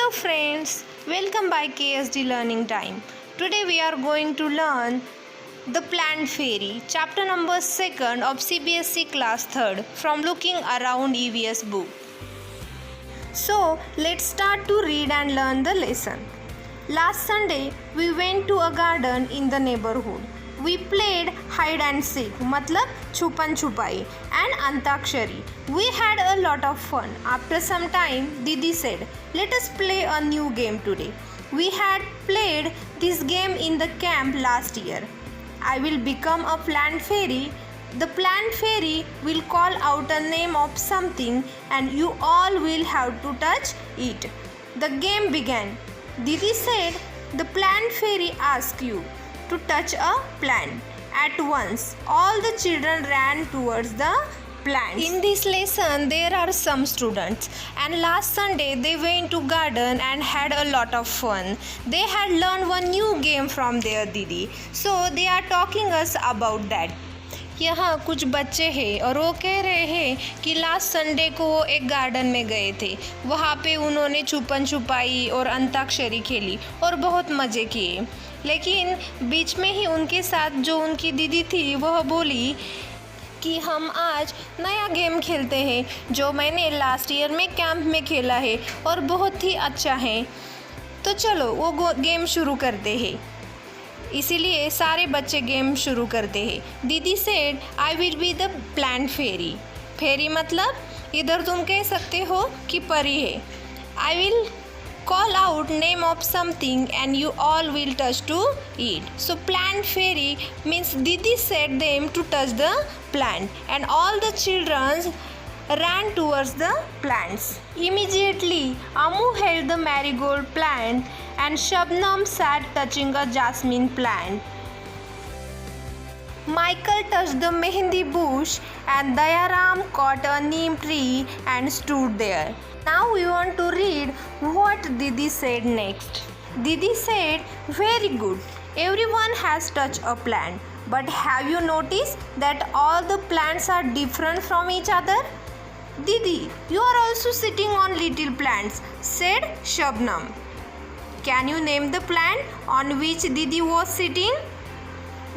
Hello friends, welcome by KSD Learning Time. Today we are going to learn The Plant Fairy, chapter number 2nd of CBSE class 3rd from Looking Around EVS book. So let's start to read and learn the lesson. Last Sunday we went to a garden in the neighborhood. We played hide and seek, मतलब छुपन छुपाई, and antakshari. We had a lot of fun. After some time, Didi said, "Let us play a new game today. We had played this game in the camp last year. I will become a plant fairy. The plant fairy will call out a name of something and you all will have to touch it." The game began. Didi said, "The plant fairy asks you to touch a plant." At once, all the children ran towards the plants. In this lesson, there are some students, and last Sunday they went to garden and had a lot of fun. They had learned one new game from their Didi, so they are talking us about that. यहाँ कुछ बच्चे हैं और वो कह रहे हैं कि लास्ट संडे को वो एक गार्डन में गए थे. वहाँ पे उन्होंने छुपन छुपाई और अंताक्षरी खेली और बहुत मज़े किए. लेकिन बीच में ही उनके साथ जो उनकी दीदी थी वह बोली कि हम आज नया गेम खेलते हैं जो मैंने लास्ट ईयर में कैंप में खेला है और बहुत ही अच्छा है. तो चलो वो गेम शुरू करते हैं. इसीलिए सारे बच्चे गेम शुरू करते हैं. दीदी said, "I will be the plant fairy." Fairy मतलब इधर तुम कह सकते हो कि परी है. "I will call out name of something and you all will touch to it." So plant fairy means Didi said them to touch the plant and all the children ran towards the plants. Immediately Amu held the marigold plant and Shabnam sat touching a jasmine plant. Michael touched the mehendi bush and Dayaram caught a neem tree and stood there. Now we want to read what Didi said next. Didi said, "Very good. Everyone has touched a plant. But have you noticed that all the plants are different from each other?" "Didi, you are also sitting on little plants," said Shabnam. "Can you name the plant on which Didi was sitting?"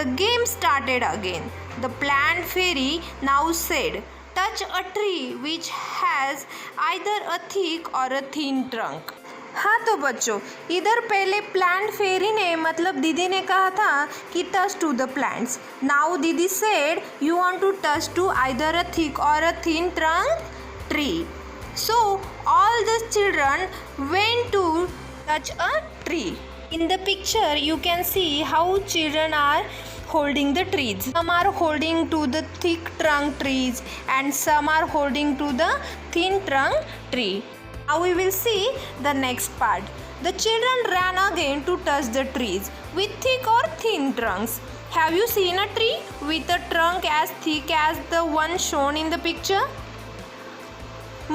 The game started again. The plant fairy now said, "Touch a tree which has either a thick or a thin trunk." हाँ तो बच्चों, इधर पहले plant फेरी ने मतलब दीदी ने कहा था कि touch to the plants. Now दीदी said you want to touch to either a thick or a thin trunk tree. So all the children went to touch a tree. In the picture you can see how children are holding the trees. Some are holding to the thick trunk trees and some are holding to the thin trunk tree. Now we will see the next part. The children ran again to touch the trees with thick or thin trunks. Have you seen a tree with a trunk as thick as the one shown in the picture?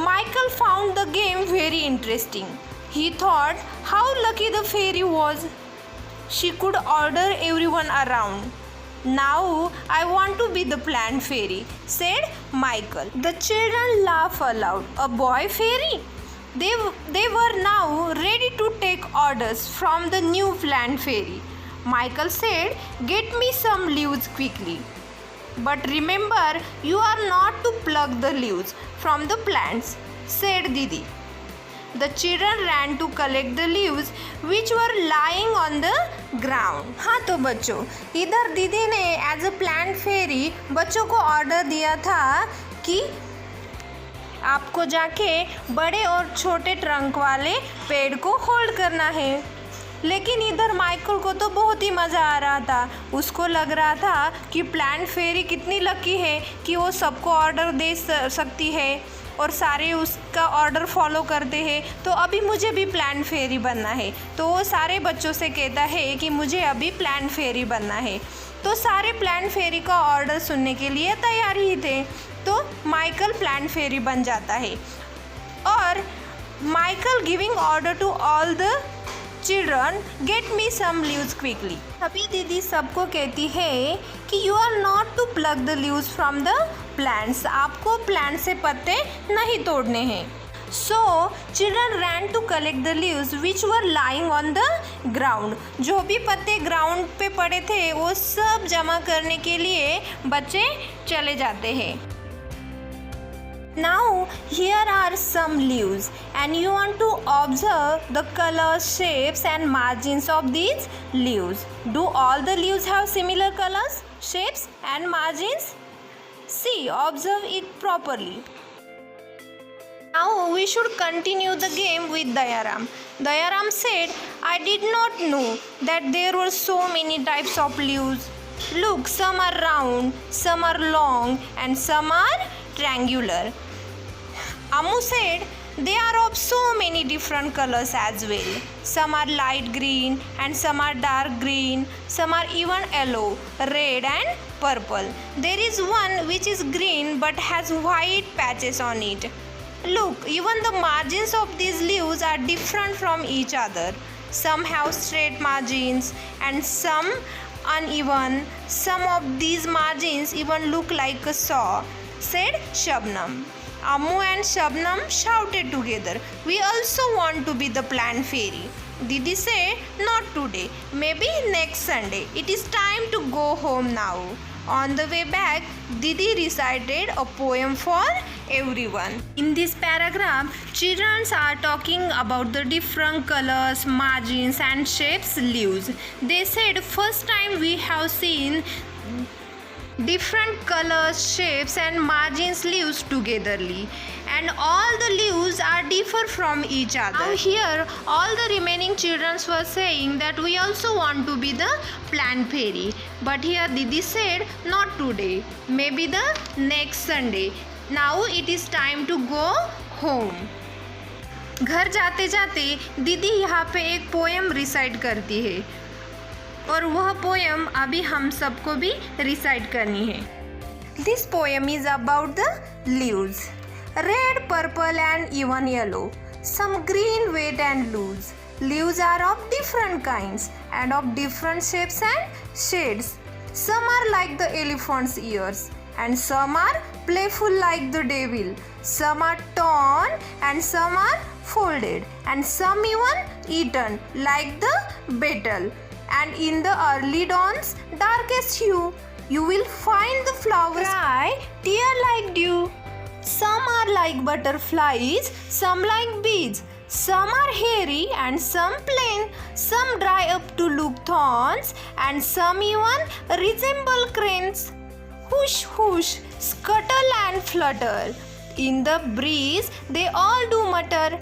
Michael found the game very interesting. He thought how lucky the fairy was. She could order everyone around. "Now I want to be the plant fairy," said Michael. The children laughed aloud. A boy fairy? They were now ready to take orders from the new plant fairy. Michael said, "Get me some leaves quickly. But remember, you are not to pluck the leaves from the plants," said Didi. The children ran to collect the leaves which were lying on the ground. हाँ तो बच्चों, इधर दीदी ने as a plant फेरी बच्चों को order दिया था कि आपको जाके बड़े और छोटे ट्रंक वाले पेड़ को होल्ड करना है. लेकिन इधर माइकल को तो बहुत ही मज़ा आ रहा था. उसको लग रहा था कि प्लांट फेरी कितनी लकी है कि वो सबको ऑर्डर दे सकती है और सारे उसका ऑर्डर फॉलो करते हैं. तो अभी मुझे भी प्लांट फेरी बनना है. तो वो सारे बच्चों से कहता है कि मुझे अभी प्लांट फेरी बनना है. तो सारे प्लांट फेरी का ऑर्डर सुनने के लिए तैयार ही थे. तो माइकल प्लांट फेरी बन जाता है और Michael giving order to all the children, "Get me some leaves quickly." अभी दीदी सबको कहती है कि you are not to pluck the leaves from the plants. आपको प्लांट से पत्ते नहीं तोड़ने हैं. So children ran to collect the leaves which were lying on the ground. जो भी पत्ते ग्राउंड पे पड़े थे वो सब जमा करने के लिए बच्चे चले जाते हैं. Now here are some leaves and you want to observe the colors, shapes and margins of these leaves. Do all the leaves have similar colors, shapes and margins? See, observe it properly. Now we should continue the game with Dayaram. Dayaram said, I did not know that there were so many types of leaves. Look, some are round, some are long and some are triangular. Ammu said, they are of so many different colors as well. Some are light green and some are dark green. Some are even yellow, red and purple. There is one which is green but has white patches on it. Look, even the margins of these leaves are different from each other. Some have straight margins and some uneven. Some of these margins even look like a saw, said Shabnam. Ammu and Shabnam shouted together, we also want to be the plant fairy. Didi said, not today, maybe next Sunday. It is time to go home now. On the way back, Didi recited a poem for everyone. In this paragraph, children are talking about the different colors, margins and shapes leaves. They said first time we have seen different colors, shapes and margins leaves togetherly, and all the leaves are differ from each other. Now here all the remaining children were saying that we also want to be the plant fairy, but here Didi said not today, maybe the next Sunday. Now it is time to go home. घर जाते जाते दीदी यहाँ पे एक poem recite करती है और वह पोएम अभी हम सबको भी रिसाइट करनी है. This poem is about the leaves. Red, purple and even yellow. Some green, wet and loose. Leaves are of different kinds and of different shapes and shades. Some are like the elephant's ears and some are playful like the devil. Some are torn and some are folded and some even eaten like the beetle. And in the early dawn's darkest hue, you will find the flowers cry, tear like dew. Some are like butterflies, some like bees. Some are hairy and some plain. Some dry up to look thorns and some even resemble cranes. Whoosh, whoosh, scuttle and flutter. In the breeze they all do mutter.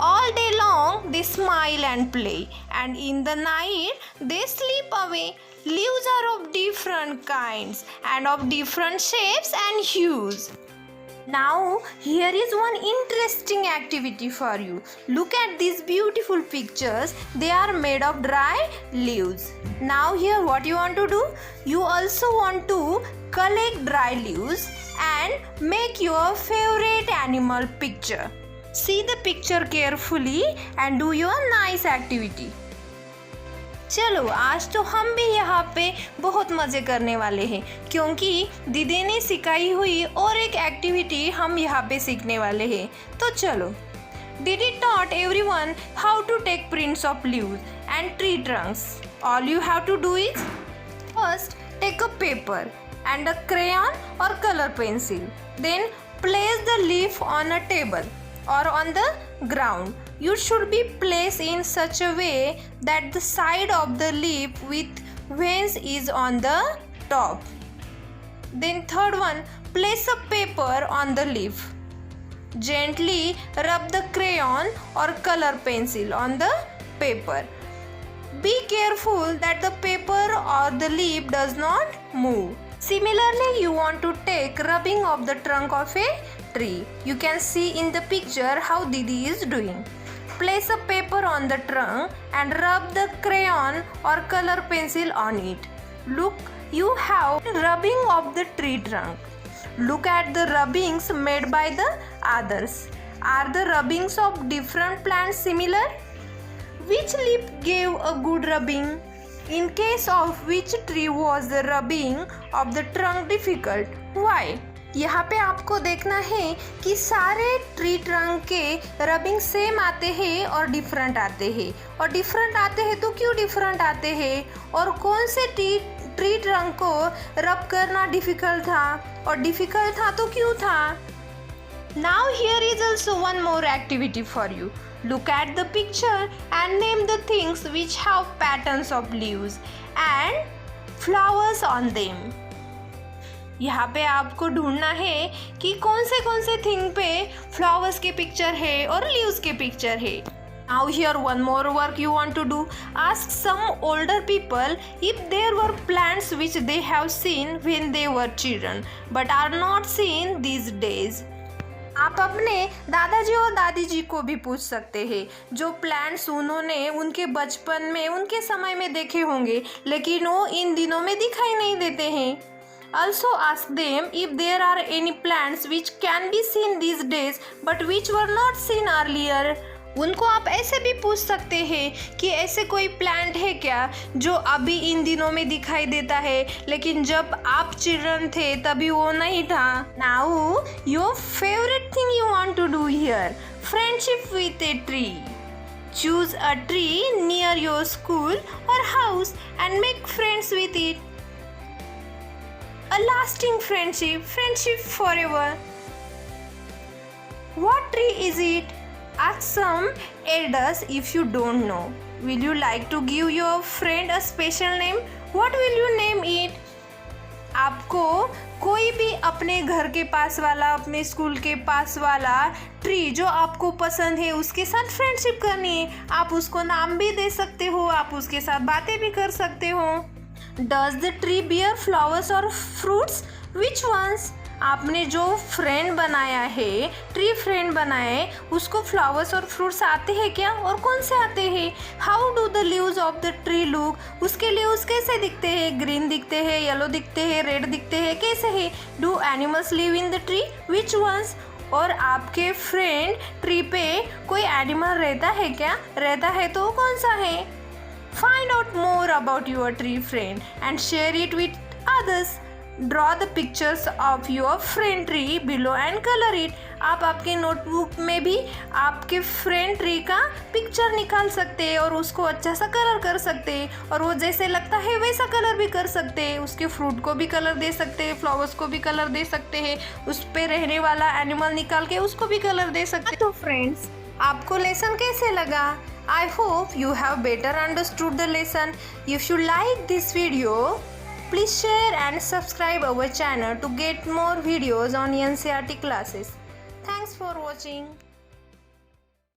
All day long they smile and play, and in the night they sleep away. Leaves are of different kinds and of different shapes and hues. Now here is one interesting activity for you. Look at these beautiful pictures. They are made of dry leaves. Now here what you want to do? You also want to collect dry leaves and make your favorite animal picture. See the picture carefully and do your nice activity. चलो आज तो हम भी यहाँ पे बहुत मज़े करने वाले हैं क्योंकि दीदी ने सिखाई हुई और एक एक्टिविटी हम यहाँ पे सीखने वाले हैं. तो चलो. Didi taught everyone how to take prints of leaves and tree trunks. All you have to do is first take a paper and a crayon or color pencil. Then place the leaf on a table or on the ground. You should be placed in such a way that the side of the leaf with veins is on the top. Then third one, place a paper on the leaf. Gently rub the crayon or color pencil on the paper. Be careful that the paper or the leaf does not move. Similarly, you want to take rubbing of the trunk of a tree. You can see in the picture how Didi is doing. Place a paper on the trunk and rub the crayon or color pencil on it. Look, you have rubbing of the tree trunk. Look at the rubbings made by the others. Are the rubbings of different plants similar? Which leaf gave a good rubbing? In case of which tree was the rubbing of the trunk difficult? Why? यहाँ पे आपको देखना है कि सारे tree trunk के rubbing same आते हैं और डिफरेंट आते हैं। और डिफरेंट आते हैं तो क्यों डिफरेंट आते हैं, और कौन से ट्री ट्रंक को रब करना डिफ़िकल्ट था, और डिफ़िकल्ट था तो क्यों था। Now here is also one more activity for you. Look at the picture and name the things which have patterns of leaves and flowers on them. यहाँ पे आपको ढूंढना है कि कौन से थिंग पे फ्लावर्स के पिक्चर है और लीव्स के पिक्चर है। Now here one more work you want to do. Ask some older people if there were plants which they have seen when they were children but are not seen these days. आप अपने दादाजी और दादी जी को भी पूछ सकते हैं जो प्लांट्स उन्होंने उनके बचपन में उनके समय में देखे होंगे लेकिन वो इन दिनों में दिखाई नहीं देते हैं। Also ask them if there are any plants which can be seen these days but which were not seen earlier. उनको आप ऐसे भी पूछ सकते हैं कि ऐसे कोई प्लांट है क्या जो अभी इन दिनों में दिखाई देता है लेकिन जब आप चिल्ड्रन थे तभी वो नहीं था। Now your favourite thing you want to do here, friendship with a tree. Choose a tree near your school or house and make friends with it. A lasting friendship forever. What tree is it? Ask some elders if you don't know. Will you like to give your friend a special name? What will you name it? आपको कोई भी अपने घर के पास वाला, अपने school के पास वाला ट्री जो आपको पसंद है उसके साथ फ्रेंडशिप करनी है। आप उसको नाम भी दे सकते हो, आप उसके साथ बातें भी कर सकते हो। Does the tree bear flowers or fruits? Which ones? आपने जो फ्रेंड बनाया है, ट्री फ्रेंड बनाए, उसको फ्लावर्स और फ्रूट्स आते हैं क्या और कौन से आते हैं? How do the leaves of the tree look? उसके लीव्स कैसे दिखते हैं? ग्रीन दिखते हैं, येलो दिखते हैं, रेड दिखते हैं, कैसे है? Do animals live in the tree? Which ones? और आपके फ्रेंड ट्री पे कोई एनिमल रहता है क्या? रहता है तो कौन सा है? Find out more about your tree friend and share it with others. Draw the pictures of your friend tree below and color it. आप आपके नोटबुक में भी आपके फ्रेंड ट्री का पिक्चर निकाल सकते हैं और उसको अच्छा सा कलर कर सकते हैं और वो जैसे लगता है वैसा कलर भी कर सकते हैं। उसके फ्रूट को भी कलर दे सकते हैं, फ्लावर्स को भी कलर दे सकते हैं, उस पे रहने वाला एनिमल निकाल के उसको भी कलर दे सकते हैं। तो फ्रेंड्स, आपको लेसन कैसे लगा? I hope you have better understood the lesson. If you like this video, please share and subscribe our channel to get more videos on NCERT classes. Thanks for watching.